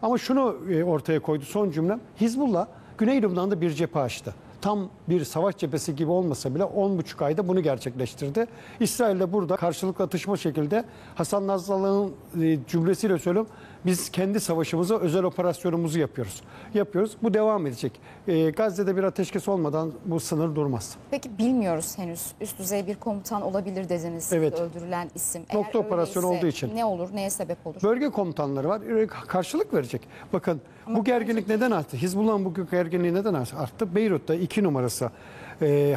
Ama şunu ortaya koydu son cümlem. Hizbullah Güney Lübnan'da bir cephe açtı. Tam bir savaş cephesi gibi olmasa bile 10,5 ayda bunu gerçekleştirdi. İsrail de burada karşılıklı atışma şekilde Hasan Nasrallah'ın cümlesiyle söylüyorum. Biz kendi savaşımızı, özel operasyonumuzu yapıyoruz. Bu devam edecek. Gazze'de bir ateşkes olmadan bu sınır durmaz. Peki bilmiyoruz henüz. Üst düzey bir komutan olabilir dediniz. Evet. Öldürülen isim. Nokta operasyonu olduğu için. Ne olur, neye sebep olur? Bölge komutanları var. Karşılık verecek. Bakın bu gerginlik neden arttı? Hizbullah'ın bu gerginliği neden arttı? Beyrut'ta 2 numarası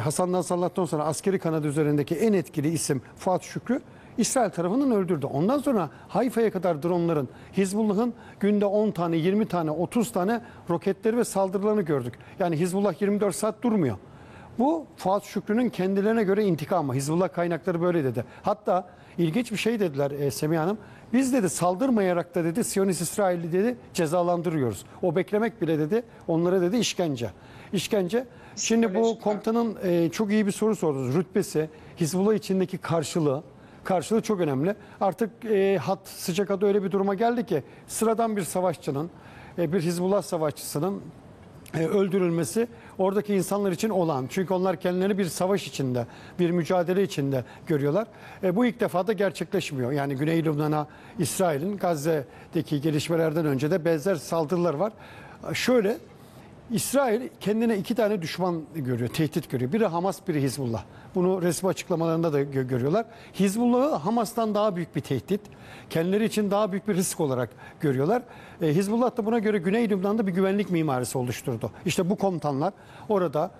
Hasan Nasrallah'tan sonra askeri kanadı üzerindeki en etkili isim Fuat Şükrü İsrail tarafından öldürdü. Ondan sonra Hayfa'ya kadar dronların, Hizbullah'ın günde 10 tane, 20 tane, 30 tane roketleri ve saldırılarını gördük. Yani Hizbullah 24 saat durmuyor. Bu Fuat Şükrü'nün kendilerine göre intikamı. Hizbullah kaynakları böyle dedi. Hatta ilginç bir şey dediler Semiha Hanım. Biz dedi saldırmayarak da dedi Siyonist İsrail'i dedi cezalandırıyoruz. O beklemek bile dedi onlara dedi işkence. İşkence. Şimdi bu komutanın çok iyi bir soru sordunuz. Rütbesi, Hizbullah içindeki karşılığı çok önemli. Artık sıcak adı öyle bir duruma geldi ki sıradan bir savaşçının, bir Hizbullah savaşçısının öldürülmesi oradaki insanlar için olağan. Çünkü onlar kendilerini bir savaş içinde, bir mücadele içinde görüyorlar. Bu ilk defa da gerçekleşmiyor. Yani Güney Lübnan'a İsrail'in Gazze'deki gelişmelerden önce de benzer saldırılar var. Şöyle, İsrail kendine 2 tane düşman görüyor, tehdit görüyor. Biri Hamas, biri Hizbullah. Bunu resmi açıklamalarında da görüyorlar. Hizbullah'ı Hamas'tan daha büyük bir tehdit, kendileri için daha büyük bir risk olarak görüyorlar. Hizbullah da buna göre Güney Lübnan'da bir güvenlik mimarisi oluşturdu. İşte bu komutanlar orada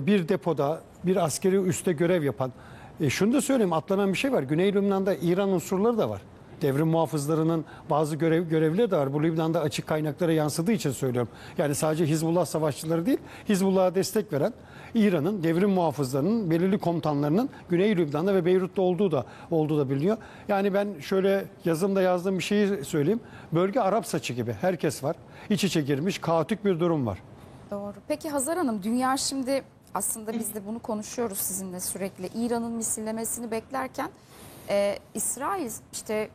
bir depoda, bir askeri üste görev yapan. Şunu da söyleyeyim, atlanan bir şey var. Güney Lübnan'da İran unsurları da var. Devrim muhafızlarının bazı görevleri de var. Bu Lübnan'da açık kaynaklara yansıdığı için söylüyorum. Yani sadece Hizbullah savaşçıları değil, Hizbullah'a destek veren İran'ın devrim muhafızlarının belirli komutanlarının Güney Lübnan'da ve Beyrut'ta olduğu da biliniyor. Yani ben şöyle yazımda yazdığım bir şeyi söyleyeyim. Bölge Arap saçı gibi. Herkes var. İç içe girmiş, kaotik bir durum var. Doğru. Peki Hazar Hanım, dünya şimdi aslında biz de bunu konuşuyoruz sizinle sürekli. İran'ın misillemesini beklerken İsrail işte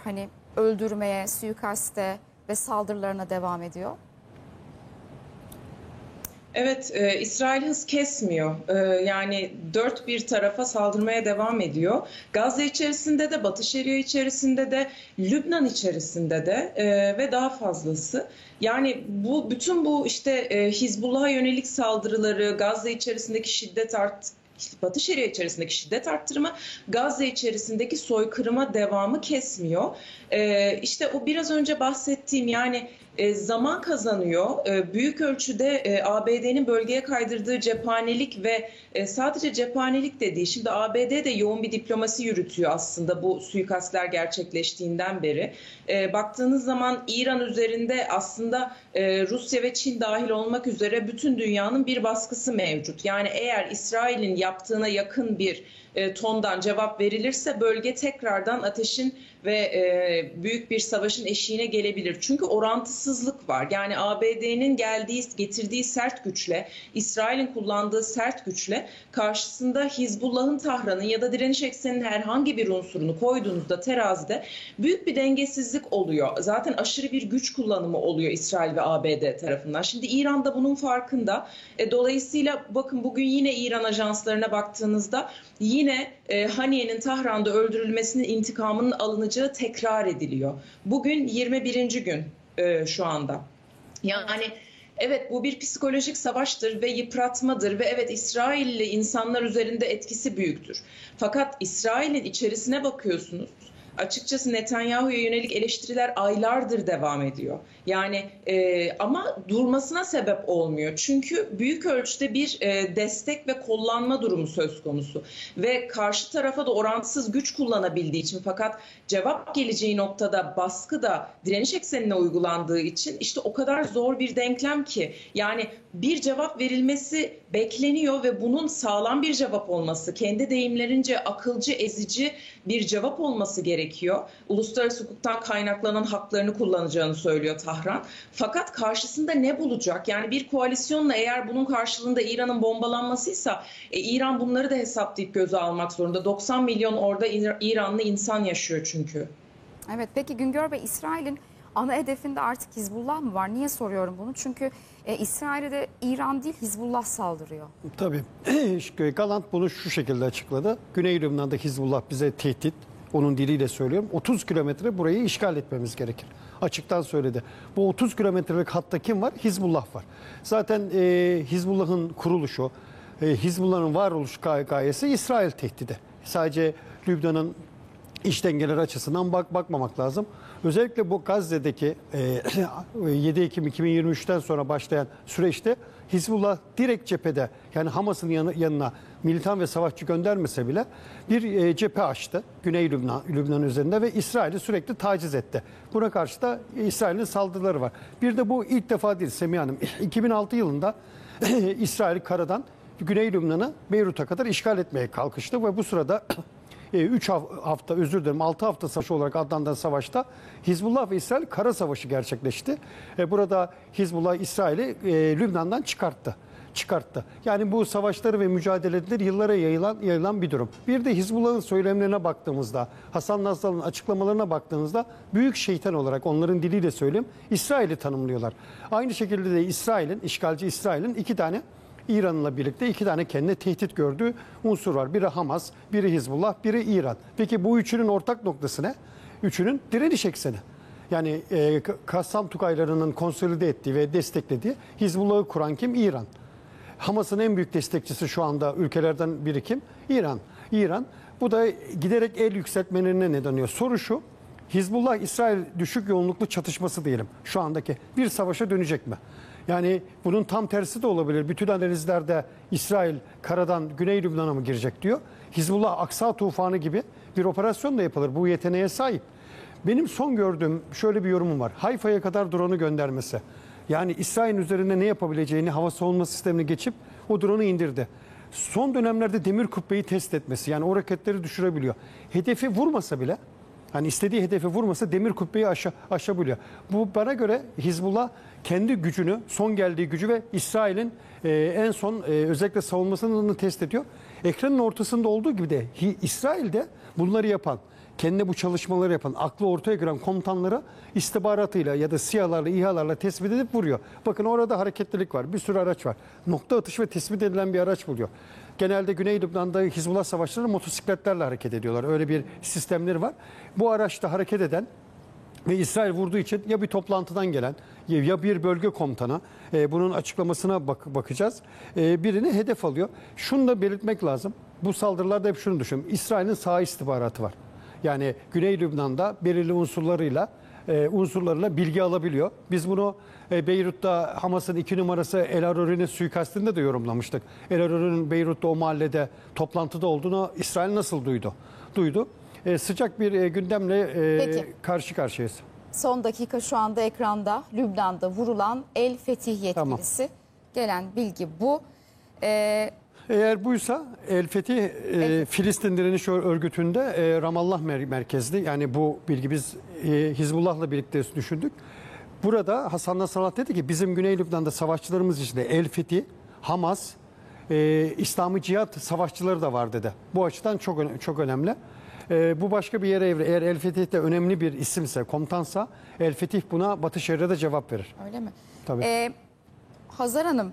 hani öldürmeye, suikaste ve saldırılarına devam ediyor. Evet, İsrail hız kesmiyor. Yani dört bir tarafa saldırmaya devam ediyor. Gazze içerisinde de, Batı Şeria içerisinde de, Lübnan içerisinde de ve daha fazlası. Yani bütün bu işte Hizbullah'a yönelik saldırıları, Gazze içerisindeki Batı Şeria içerisindeki şiddet arttırımı, Gazze içerisindeki soykırıma devamı kesmiyor. İşte o biraz önce bahsettiğim yani zaman kazanıyor. Büyük ölçüde ABD'nin bölgeye kaydırdığı cephanelik ve sadece cephanelik de değil. Şimdi ABD de yoğun bir diplomasi yürütüyor aslında bu suikastler gerçekleştiğinden beri. Baktığınız zaman İran üzerinde aslında Rusya ve Çin dahil olmak üzere bütün dünyanın bir baskısı mevcut. Yani eğer İsrail'in yaptığına yakın bir tondan cevap verilirse bölge tekrardan ateşin ve büyük bir savaşın eşiğine gelebilir. Çünkü orantısızlık var. Yani ABD'nin getirdiği sert güçle, İsrail'in kullandığı sert güçle karşısında Hizbullah'ın, Tahran'ın ya da direniş ekseninin herhangi bir unsurunu koyduğunuzda terazide büyük bir dengesizlik oluyor. Zaten aşırı bir güç kullanımı oluyor İsrail ve ABD tarafından. Şimdi İran da bunun farkında. Dolayısıyla bakın bugün yine İran ajanslarına baktığınızda yine Haniye'nin Tahran'da öldürülmesinin intikamının alınacağı tekrar ediliyor. Bugün 21. gün şu anda. Yani evet, bu bir psikolojik savaştır ve yıpratmadır ve evet, İsrailli insanlar üzerinde etkisi büyüktür. Fakat İsrail'in içerisine bakıyorsunuz. Açıkçası Netanyahu'ya yönelik eleştiriler aylardır devam ediyor. Yani ama durmasına sebep olmuyor. Çünkü büyük ölçüde bir destek ve kollanma durumu söz konusu. Ve karşı tarafa da orantısız güç kullanabildiği için, fakat cevap geleceği noktada baskı da direniş eksenine uygulandığı için işte o kadar zor bir denklem ki. Yani bir cevap verilmesi bekleniyor ve bunun sağlam bir cevap olması, kendi deyimlerince akılcı, ezici bir cevap olması gerekiyor. Uluslararası hukuktan kaynaklanan haklarını kullanacağını söylüyor Tahran. Fakat karşısında ne bulacak? Yani bir koalisyonla, eğer bunun karşılığında İran'ın bombalanmasıysa İran bunları da hesaplayıp göze almak zorunda. 90 milyon orada İranlı insan yaşıyor çünkü. Evet, peki Güngör Bey, İsrail'in ana hedefinde artık Hizbullah mı var? Niye soruyorum bunu? Çünkü İsrail'e de İran değil Hizbullah saldırıyor. Tabii. Galant bunu şu şekilde açıkladı. Güney Lübnan'da Hizbullah bize tehdit. Onun diliyle söylüyorum. 30 kilometre burayı işgal etmemiz gerekir. Açıktan söyledi. Bu 30 kilometrelik hatta kim var? Hizbullah var. Zaten Hizbullah'ın kuruluşu, Hizbullah'ın varoluş gayesi İsrail tehdidi. Sadece Lübnan'ın iç dengeleri açısından bakmamak lazım. Özellikle bu Gazze'deki 7 Ekim 2023'ten sonra başlayan süreçte Hizbullah direkt cephede, yani Hamas'ın yanına militan ve savaşçı göndermese bile bir cephe açtı Güney Lübnan üzerinde ve İsrail'i sürekli taciz etti. Buna karşı da İsrail'in saldırıları var. Bir de bu ilk defa değil Semih Hanım. 2006 yılında İsrail karadan Güney Lübnan'ı Beyrut'a kadar işgal etmeye kalkıştı ve bu sırada 3 hafta, özür dilerim 6 hafta savaşı olarak adlandırılan savaşta Hizbullah ve İsrail kara savaşı gerçekleşti. Burada Hizbullah İsrail'i Lübnan'dan çıkarttı. Yani bu savaşları ve mücadeleleri yıllara yayılan bir durum. Bir de Hizbullah'ın söylemlerine baktığımızda, Hasan Nasrallah'ın açıklamalarına baktığımızda büyük şeytan olarak onların diliyle söyleyeyim İsrail'i tanımlıyorlar. Aynı şekilde de işgalci İsrail'in 2 tane İran'la birlikte 2 tane kendine tehdit gördüğü unsur var. Biri Hamas, biri Hizbullah, biri İran. Peki bu üçünün ortak noktası ne? Üçünün direniş ekseni. Yani Kassam Tukaylarının konsolide ettiği ve desteklediği Hizbullah'ı kuran kim? İran. Hamas'ın en büyük destekçisi şu anda ülkelerden biri kim? İran. Bu da giderek el yükseltmelerine neden oluyor. Soru şu, Hizbullah-İsrail düşük yoğunluklu çatışması diyelim şu andaki bir savaşa dönecek mi? Yani bunun tam tersi de olabilir. Bütün analizlerde İsrail karadan Güney Lübnan'a mı girecek diyor. Hizbullah Aksa tufanı gibi bir operasyon da yapılır. Bu yeteneğe sahip. Benim son gördüğüm şöyle bir yorumum var. Hayfa'ya kadar drone'u göndermesi. Yani İsrail'in üzerinde ne yapabileceğini, hava savunma sistemini geçip o drone'u indirdi. Son dönemlerde demir kubbeyi test etmesi, yani o roketleri düşürebiliyor. Hedefi vurmasa bile, hani istediği hedefi vurmasa demir kubbeyi aşabiliyor. Bu bana göre Hizbullah kendi gücünü, son geldiği gücü ve İsrail'in en son özellikle savunmasını test ediyor. Ekranın ortasında olduğu gibi de İsrail'de bunları yapan, kendine bu çalışmaları yapan, aklı ortaya giren komutanları istihbaratıyla ya da SİHA'larla, İHA'larla tespit edip vuruyor. Bakın orada hareketlilik var, bir sürü araç var. Nokta atışı ve tespit edilen bir araç buluyor. Genelde Güney Lübnan'da Hizbullah savaşçıları motosikletlerle hareket ediyorlar. Öyle bir sistemleri var. Bu araçta hareket eden ve İsrail vurduğu için ya bir toplantıdan gelen ya bir bölge komutanı, bunun açıklamasına bakacağız, birini hedef alıyor. Şunu da belirtmek lazım. Bu saldırılarda hep şunu düşünün. İsrail'in sağ istihbaratı var. Yani Güney Lübnan'da belirli unsurlarla bilgi alabiliyor. Biz bunu Beyrut'ta Hamas'ın 2 numarası El Aruri'nin suikastinde de yorumlamıştık. El Aruri'nin Beyrut'ta o mahallede toplantıda olduğunu İsrail nasıl duydu? Sıcak bir gündemle karşı karşıyayız. Son dakika şu anda ekranda Lübnan'da vurulan El Fetih yetkilisi. Tamam. Gelen bilgi bu. Eğer buysa El Fetih Filistin Direniş Örgütü'nde Ramallah merkezli. Yani bu bilgi biz Hizbullah'la birlikte düşündük. Burada Hasan Nasrallah dedi ki bizim Güney Lübnan'da savaşçılarımız içinde El Fetih, Hamas, İslami Cihat savaşçıları da var dedi. Bu açıdan çok önemli. Bu başka bir yere eğer El Fetih de önemli bir isimse, komutansa El Fetih buna Batı Şeria'da cevap verir. Öyle mi? Tabii. Hazar Hanım,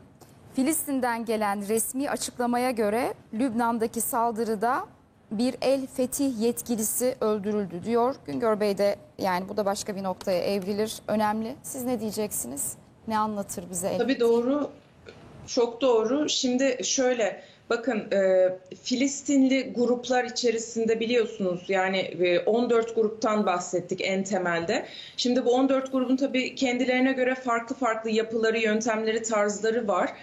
Filistin'den gelen resmi açıklamaya göre Lübnan'daki saldırıda bir El Fetih yetkilisi öldürüldü diyor. Güngör Bey de yani bu da başka bir noktaya evrilir. Önemli. Siz ne diyeceksiniz? Ne anlatır bize El Tabii doğru. Çok doğru. Şimdi şöyle bakın Filistinli gruplar içerisinde biliyorsunuz yani 14 gruptan bahsettik en temelde. Şimdi bu 14 grubun tabii kendilerine göre farklı yapıları, yöntemleri, tarzları var.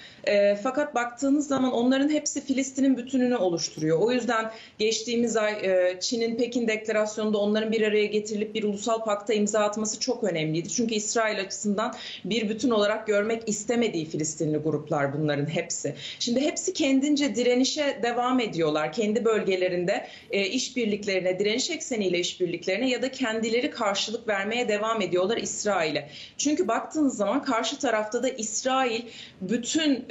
Fakat baktığınız zaman onların hepsi Filistin'in bütününü oluşturuyor. O yüzden geçtiğimiz ay Çin'in Pekin Deklarasyonu'nda onların bir araya getirilip bir ulusal pakta imza atması çok önemliydi. Çünkü İsrail açısından bir bütün olarak görmek istemediği Filistinli gruplar bunların hepsi. Şimdi hepsi kendince işte direnişe devam ediyorlar. Kendi bölgelerinde işbirliklerine, direniş ekseniyle işbirliklerine ya da kendileri karşılık vermeye devam ediyorlar İsrail'e. Çünkü baktığınız zaman karşı tarafta da İsrail bütün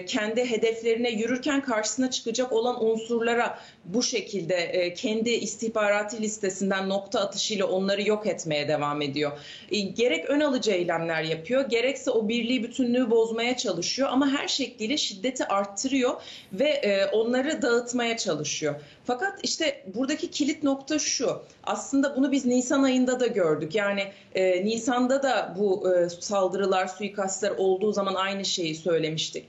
kendi hedeflerine yürürken karşısına çıkacak olan unsurlara bu şekilde kendi istihbaratı listesinden nokta atışıyla onları yok etmeye devam ediyor. Gerek ön alıcı eylemler yapıyor, gerekse o birliği, bütünlüğü bozmaya çalışıyor ama her şekliyle şiddeti arttırıyor ve onları dağıtmaya çalışıyor. Fakat işte buradaki kilit nokta şu. Aslında bunu biz Nisan ayında da gördük. Yani Nisan'da da bu saldırılar, suikastlar olduğu zaman aynı şeyi söylemiştik.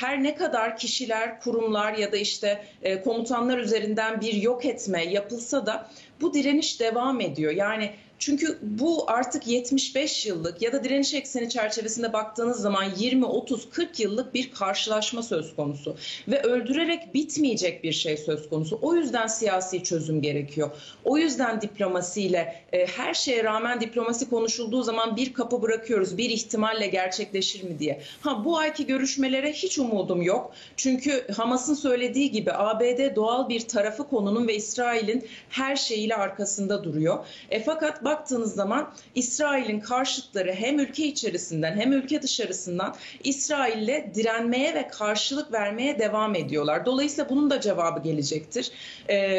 Her ne kadar kişiler, kurumlar ya da işte komutanlar üzerinden bir yok etme yapılsa da bu direniş devam ediyor. Yani çünkü bu artık 75 yıllık ya da direniş ekseni çerçevesinde baktığınız zaman 20, 30, 40 yıllık bir karşılaşma söz konusu. Ve öldürerek bitmeyecek bir şey söz konusu. O yüzden siyasi çözüm gerekiyor. O yüzden diplomasiyle her şeye rağmen diplomasi konuşulduğu zaman bir kapı bırakıyoruz. Bir ihtimalle gerçekleşir mi diye. Bu ayki görüşmelere hiç umudum yok. Çünkü Hamas'ın söylediği gibi ABD doğal bir tarafı konunun ve İsrail'in her şeyiyle arkasında duruyor. Fakat baktığınız zaman İsrail'in karşıtları hem ülke içerisinden hem ülke dışarısından İsrail'le direnmeye ve karşılık vermeye devam ediyorlar. Dolayısıyla bunun da cevabı gelecektir.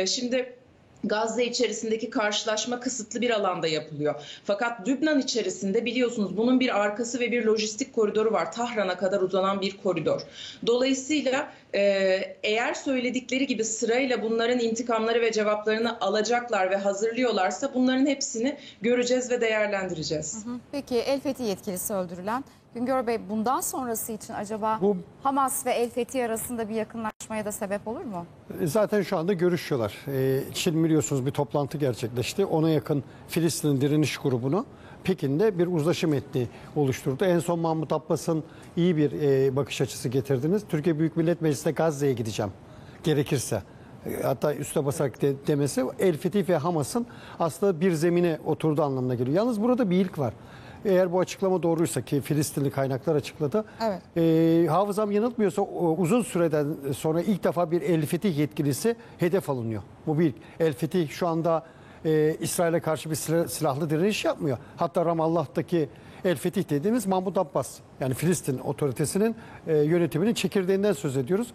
Şimdi Gazze içerisindeki karşılaşma kısıtlı bir alanda yapılıyor. Fakat Lübnan içerisinde biliyorsunuz bunun bir arkası ve bir lojistik koridoru var. Tahran'a kadar uzanan bir koridor. Dolayısıyla eğer söyledikleri gibi sırayla bunların intikamları ve cevaplarını alacaklar ve hazırlıyorlarsa bunların hepsini göreceğiz ve değerlendireceğiz. Peki El Fethi yetkilisi öldürülen Güngör Bey, bundan sonrası için acaba Hamas ve El Fethi arasında bir yakınlaşmaya da sebep olur mu? Zaten şu anda görüşüyorlar. Şimdi biliyorsunuz bir toplantı gerçekleşti. Ona yakın Filistin direniş grubunu Pekin'de bir uzlaşı metni oluşturdu. En son Mahmut Abbas'ın iyi bir bakış açısı getirdiniz. Türkiye Büyük Millet Meclisi'ne Gazze'ye gideceğim gerekirse. Hatta üste basak demesi El Fethi ve Hamas'ın aslında bir zemine oturduğu anlamına geliyor. Yalnız burada bir ilk var. Eğer bu açıklama doğruysa ki Filistinli kaynaklar açıkladı. Evet. Hafızam yanıltmıyorsa uzun süreden sonra ilk defa bir El Fetih yetkilisi hedef alınıyor. Bu bir ilk. El Fetih şu anda İsrail'e karşı bir silahlı direniş yapmıyor. Hatta Ramallah'taki El Fetih dediğimiz Mahmut Abbas, yani Filistin otoritesinin yönetiminin çekirdeğinden söz ediyoruz.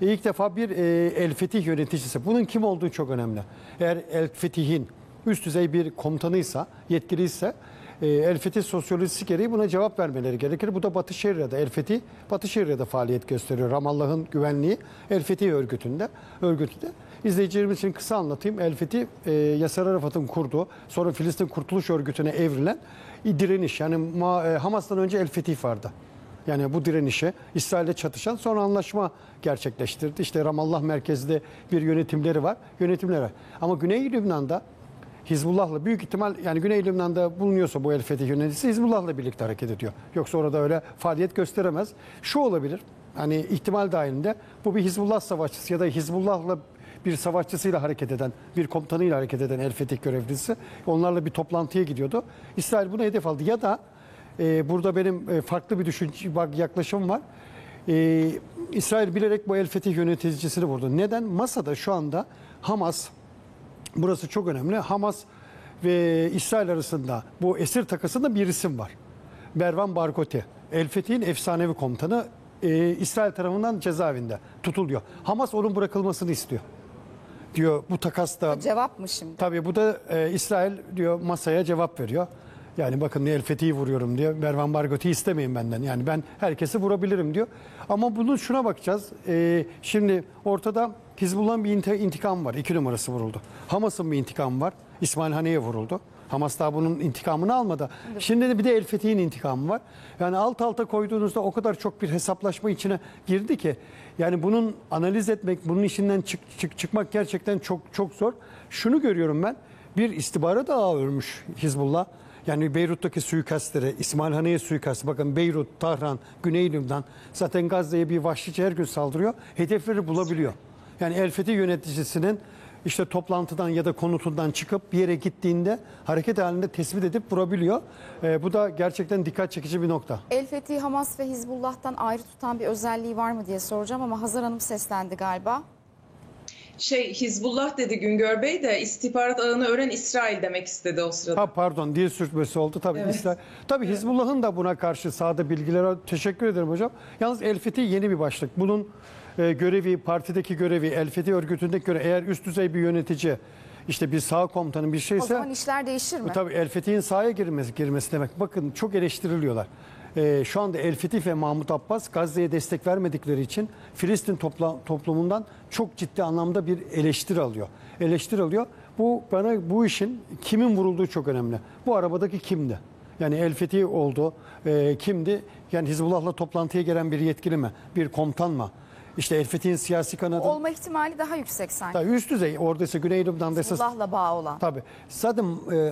İlk defa bir El Fetih yöneticisi. Bunun kim olduğu çok önemli. Eğer El Fetih'in üst düzey bir komutanıysa, yetkiliyse El Fetih sosyolojisi gereği buna cevap vermeleri gerekir. Bu da Batı Şeria'da, El Fetih Batı Şeria'da faaliyet gösteriyor. Ramallah'ın güvenliği El Fetih örgütünde. İzleyicilerimiz için kısa anlatayım. El Fetih, Yasser Arafat'ın kurduğu, sonra Filistin Kurtuluş Örgütü'ne evrilen direniş. Yani Hamas'tan önce El Fetih vardı. Yani bu direnişe İsrail'le çatışan, sonra anlaşma gerçekleştirdi. İşte Ramallah merkezli bir yönetimleri var. Ama Güney Lübnan'da Hizbullah'la büyük ihtimal, yani Güney Lübnan'da bulunuyorsa bu El Fetih yöneticisi Hizbullah'la birlikte hareket ediyor. Yoksa orada öyle faaliyet gösteremez. Şu olabilir, hani ihtimal dahilinde bu bir Hizbullah savaşçısı ya da Hizbullah'la bir savaşçısıyla hareket eden, bir komutanıyla hareket eden El Fetih görevlisi. Onlarla bir toplantıya gidiyordu. İsrail buna hedef aldı. Ya da burada benim farklı bir yaklaşım var. İsrail bilerek bu El Fetih yöneticisini vurdu. Neden? Masada şu anda Hamas, burası çok önemli. Hamas ve İsrail arasında bu esir takasında bir isim var. Mervan Barghouti. El Fetih'in efsanevi komutanı, İsrail tarafından cezaevinde tutuluyor. Hamas onun bırakılmasını istiyor. Diyor bu takasta. Cevap mı şimdi? Tabii bu da İsrail diyor, masaya cevap veriyor. Yani bakın El Fethi'yi vuruyorum diyor. Mervan Barghouti istemeyin benden. Yani ben herkesi vurabilirim diyor. Ama bunun şuna bakacağız. Şimdi ortada Hizbullah'ın bir intikamı var. 2 numarası vuruldu. Hamas'ın bir intikamı var. İsmail Haniye vuruldu. Hamas daha bunun intikamını almadı. Evet. Şimdi de bir de El Fethi'nin intikamı var. Yani alt alta koyduğunuzda o kadar çok bir hesaplaşma içine girdi ki. Yani bunun analiz etmek, bunun içinden çıkmak gerçekten çok çok zor. Şunu görüyorum ben. Bir istihbarat ağı örmüş Hizbullah. Yani Beyrut'taki suikastleri, İsmail Haniye suikastı. Bakın Beyrut, Tahran, Güney Lübnan. Zaten Gazze'ye bir vahşice her gün saldırıyor. Hedefleri bulabiliyor. Yani El Fetih yöneticisinin işte toplantıdan ya da konutundan çıkıp bir yere gittiğinde hareket halinde tespit edip vurabiliyor. Bu da gerçekten dikkat çekici bir nokta. El Fethi, Hamas ve Hizbullah'tan ayrı tutan bir özelliği var mı diye soracağım ama Hazar Hanım seslendi galiba. Hizbullah dedi Güngör Bey de istihbarat ağını öğren İsrail demek istedi o sırada. Ha pardon, dil sürtmesi oldu tabii. Evet. Tabii Hizbullah'ın da buna karşı sahada bilgilere teşekkür ederim hocam. Yalnız El Fethi yeni bir başlık. Bunun görevi, partideki görevi, El Fethi örgütündeki görevi, eğer üst düzey bir yönetici, işte bir sağ komutanın bir O şeyse, zaman işler değişir mi? tabii El Fethi'nin sahaya girmesi demek. Bakın çok eleştiriliyorlar. Şu anda El Fethi ve Mahmut Abbas Gazze'ye destek vermedikleri için Filistin toplumundan çok ciddi anlamda bir eleştiri alıyor. Bu işin kimin vurulduğu çok önemli. Bu arabadaki kimdi? Yani El Fethi oldu. Kimdi? Yani Hizbullah'la toplantıya gelen bir yetkili mi? Bir komutan mı? İşte El Fethi'nin siyasi kanadı. Olma ihtimali daha yüksek sanki. Tabii üst düzey. Oradaysa Güney Lübnan'daysa. Hizbullah'la bağı olan. Tabii. Zaten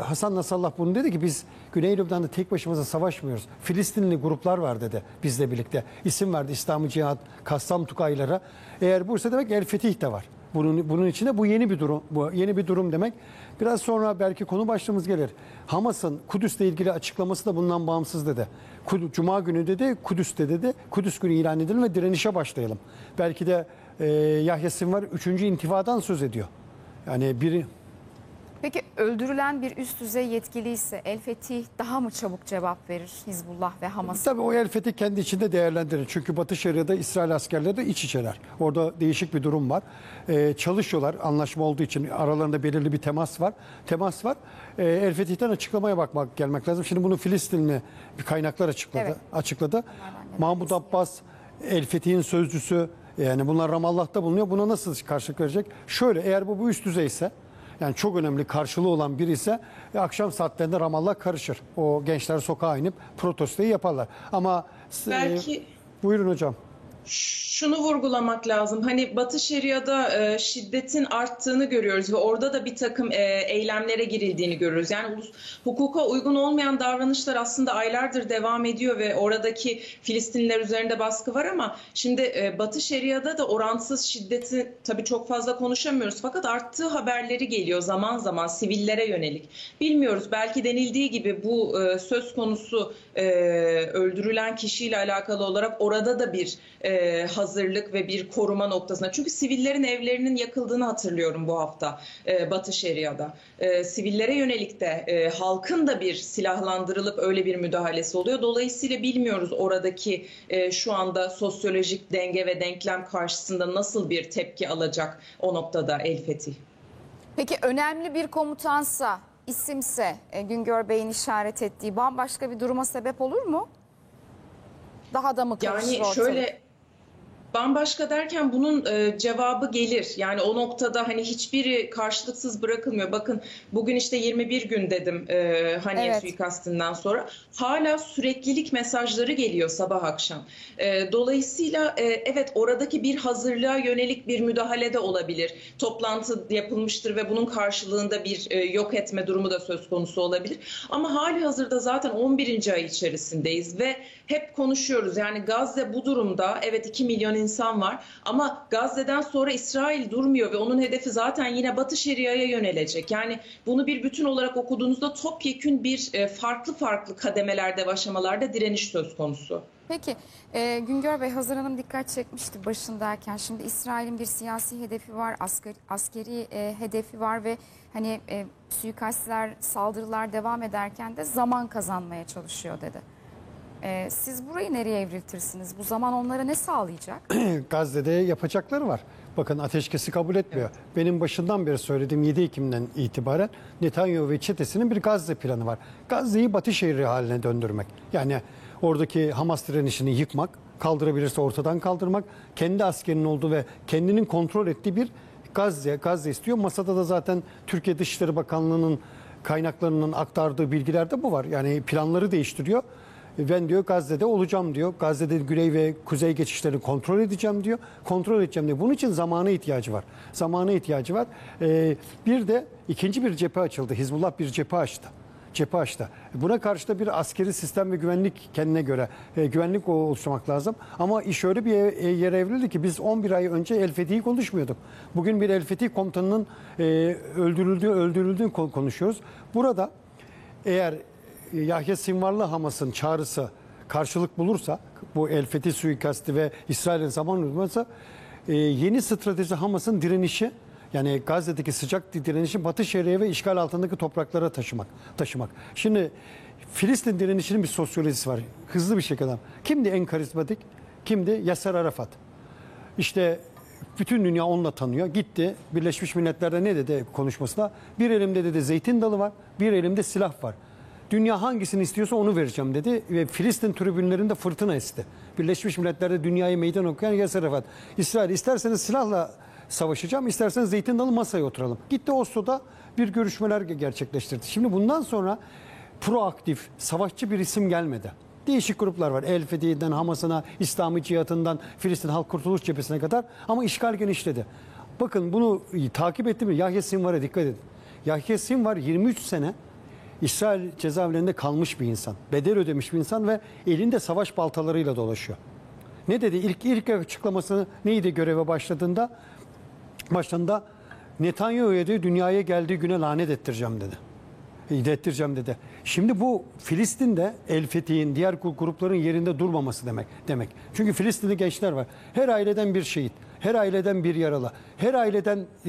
Hasan Nasrallah bunu dedi ki biz Güney Lübnan'da tek başımıza savaşmıyoruz. Filistinli gruplar var dedi bizle birlikte. İsim verdi İslam-ı Cihat, Kassam Tukaylara. Eğer buysa demek El Fetih de var. Bunun içinde bu yeni bir durum. Bu yeni bir durum demek. Biraz sonra belki konu başlığımız gelir. Hamas'ın Kudüs'le ilgili açıklaması da bundan bağımsız dedi. Cuma günü dedi, Kudüs'te dedi. Kudüs günü ilan edelim ve direnişe başlayalım. Belki de Yahya Sinvar 3. intifadan söz ediyor. Yani biri... Peki öldürülen bir üst düzey yetkili ise El Fetih daha mı çabuk cevap verir Hizbullah ve Hamas'a? Tabii o El Fetih kendi içinde değerlendirir. Çünkü Batı Şeria'da İsrail askerleri de iç içeler. Orada değişik bir durum var. Çalışıyorlar anlaşma olduğu için, aralarında belirli bir temas var. El Fetih'ten açıklamaya gelmek lazım. Şimdi bunu Filistinli bir kaynaklar açıkladı. Mahmut Abbas El Fetih'in sözcüsü, yani bunlar Ramallah'ta bulunuyor. Buna nasıl karşılık verecek? Şöyle, eğer bu üst düzeyse, yani çok önemli karşılığı olan biri ise akşam saatlerinde Ramallah karışır. O gençler sokağa inip protestoyu yaparlar. Ama Belki buyurun hocam. şunu vurgulamak lazım. Hani Batı Şeria'da şiddetin arttığını görüyoruz ve orada da bir takım eylemlere girildiğini görüyoruz. Yani hukuka uygun olmayan davranışlar aslında aylardır devam ediyor ve oradaki Filistinliler üzerinde baskı var ama şimdi Batı Şeria'da da orantısız şiddeti tabii çok fazla konuşamıyoruz. Fakat arttığı haberleri geliyor zaman zaman sivillere yönelik. Bilmiyoruz, belki denildiği gibi bu söz konusu öldürülen kişiyle alakalı olarak orada da bir hazırlık ve bir koruma noktasında. Çünkü sivillerin evlerinin yakıldığını hatırlıyorum bu hafta Batı Şeria'da. Sivillere yönelik de halkın da bir silahlandırılıp öyle bir müdahalesi oluyor. Dolayısıyla bilmiyoruz oradaki şu anda sosyolojik denge ve denklem karşısında nasıl bir tepki alacak o noktada El Fetih. Peki önemli bir komutansa, isimse Güngör Bey'in işaret ettiği bambaşka bir duruma sebep olur mu? Daha da mı karışır Yani ortalık? şöyle, bambaşka derken bunun cevabı gelir. Yani o noktada hani hiçbiri karşılıksız bırakılmıyor. Bakın bugün işte 21 gün dedim Haniye suikastinden sonra. Hala süreklilik mesajları geliyor sabah akşam. Dolayısıyla evet, oradaki bir hazırlığa yönelik bir müdahale de olabilir. Toplantı yapılmıştır ve bunun karşılığında bir yok etme durumu da söz konusu olabilir. Ama hali hazırda zaten 11. ay içerisindeyiz ve hep konuşuyoruz. Yani Gazze bu durumda, evet 2 milyon insan var ama Gazze'den sonra İsrail durmuyor ve onun hedefi zaten yine Batı Şeria'ya yönelecek. Yani bunu bir bütün olarak okuduğunuzda topyekün bir farklı kademelerde, aşamalarda direniş söz konusu. Peki Güngör Bey, Hazar Hanım dikkat çekmişti başındayken. Şimdi İsrail'in bir siyasi hedefi var, askeri hedefi var ve hani suikastler, saldırılar devam ederken de zaman kazanmaya çalışıyor dedi. Siz burayı nereye evriltirsiniz? Bu zaman onlara ne sağlayacak? Gazze'de yapacakları var. Bakın ateşkesi kabul etmiyor. Evet. Benim başından beri söylediğim 7 Ekim'den itibaren Netanyahu ve çetesinin bir Gazze planı var. Gazze'yi Batı şehri haline döndürmek. Yani oradaki Hamas direnişini yıkmak, kaldırabilirse ortadan kaldırmak, kendi askerinin olduğu ve kendinin kontrol ettiği bir Gazze istiyor. Masada da zaten Türkiye Dışişleri Bakanlığı'nın kaynaklarının aktardığı bilgilerde bu var. Yani planları değiştiriyor. Ben diyor Gazze'de olacağım diyor. Gazze'de güney ve kuzey geçişlerini kontrol edeceğim diyor. Kontrol edeceğim diyor. Bunun için zamana ihtiyacı var. Zamana ihtiyacı var. Bir de ikinci bir cephe açıldı. Hizbullah bir cephe açtı. cephe açtı. Buna karşı da bir askeri sistem ve güvenlik kendine göre güvenlik oluşturmak lazım. Ama iş öyle bir yere evrildi ki biz 11 ay önce El Fethi'yi konuşmuyorduk. Bugün bir El Fethi komutanının öldürüldüğünü konuşuyoruz. Burada eğer Yahya Sinvarlı Hamas'ın çağrısı karşılık bulursa, bu El Fethi suikasti ve İsrail'in zaman uygulaması, yeni strateji Hamas'ın direnişi, yani Gazze'deki sıcak direnişi Batı Şeria'ya ve işgal altındaki topraklara taşımak. Şimdi Filistin direnişinin bir sosyolojisi var. Hızlı bir şekilde. Kimdi en karizmatik? Kimdi? Yasser Arafat. İşte bütün dünya onunla tanıyor. Gitti Birleşmiş Milletler'de ne dedi konuşmasında? Bir elimde dedi zeytin dalı var, bir elimde silah var. Dünya hangisini istiyorsa onu vereceğim dedi ve Filistin tribünlerinde fırtına esti. Birleşmiş Milletler'de dünyayı meydan okuyan Yasser Arafat. İsrail isterseniz silahla savaşacağım, isterseniz zeytin dalı masaya oturalım. Gitti Oslo'da bir görüşmeler gerçekleştirdi. Şimdi bundan sonra proaktif, savaşçı bir isim gelmedi. Değişik gruplar var. El Fethi'den Hamas'ına, İslami Cihat'ından Filistin Halk Kurtuluş Cephesi'ne kadar, ama işgal genişledi. Bakın bunu takip ettim mi? Yahya Sinvar'a dikkat edin. Yahya Sinvar 23 sene İsrail cezaevlerinde kalmış bir insan. Bedel ödemiş bir insan ve elinde savaş baltalarıyla dolaşıyor. Ne dedi? İlk açıklaması neydi göreve başladığında Netanyahu'ya dedi, dünyaya geldiği güne lanet ettireceğim dedi. İdettireceğim dedi. Şimdi bu Filistin'de El Fethi'nin diğer grupların yerinde durmaması demek. Çünkü Filistin'de gençler var. Her aileden bir şehit, her aileden bir yaralı, her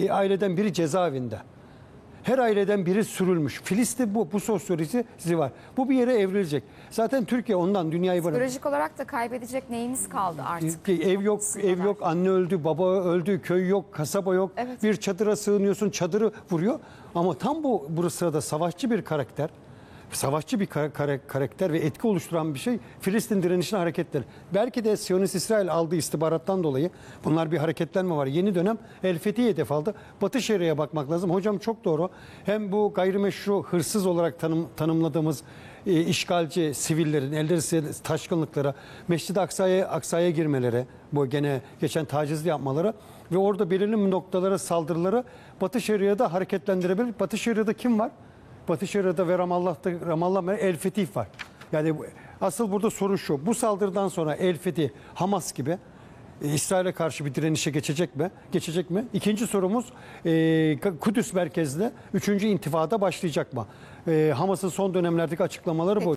aileden biri cezaevinde. Her aileden biri sürülmüş. Filistin bu sosyolojisi var. Bu bir yere evrilecek. Zaten Türkiye ondan dünyayı bırakıyor. Psikolojik olarak da kaybedecek neyimiz kaldı artık? Ev yok, anne öldü, baba öldü, köy yok, kasaba yok. Evet. Bir çadıra sığınıyorsun, çadırı vuruyor. Ama tam bu sırada savaşçı bir karakter ve etki oluşturan bir şey Filistin direnişinin hareketleri. Belki de Siyonist İsrail aldığı istihbarattan dolayı bunlar bir hareketlenme var. Yeni dönem El Fethi'ye hedef aldı. Batı Şeria'ya bakmak lazım. Hocam çok doğru. Hem bu gayrimeşru hırsız olarak tanımladığımız işgalci sivillerin elleri taşkınlıklara, Mescid-i Aksa'ya girmeleri, bu gene geçen tacizli yapmaları ve orada belirli noktalara saldırıları Batı Şeria'da hareketlendirebilir. Batı Şeria'da kim var? Batı Şeria'da ve Ramallah El Fetih var. Yani asıl burada soru şu. Bu saldırıdan sonra El Fetih, Hamas gibi İsrail'e karşı bir direnişe geçecek mi? İkinci sorumuz Kudüs merkezli 3. intifada başlayacak mı? Hamas'ın son dönemlerdeki açıklamaları bu.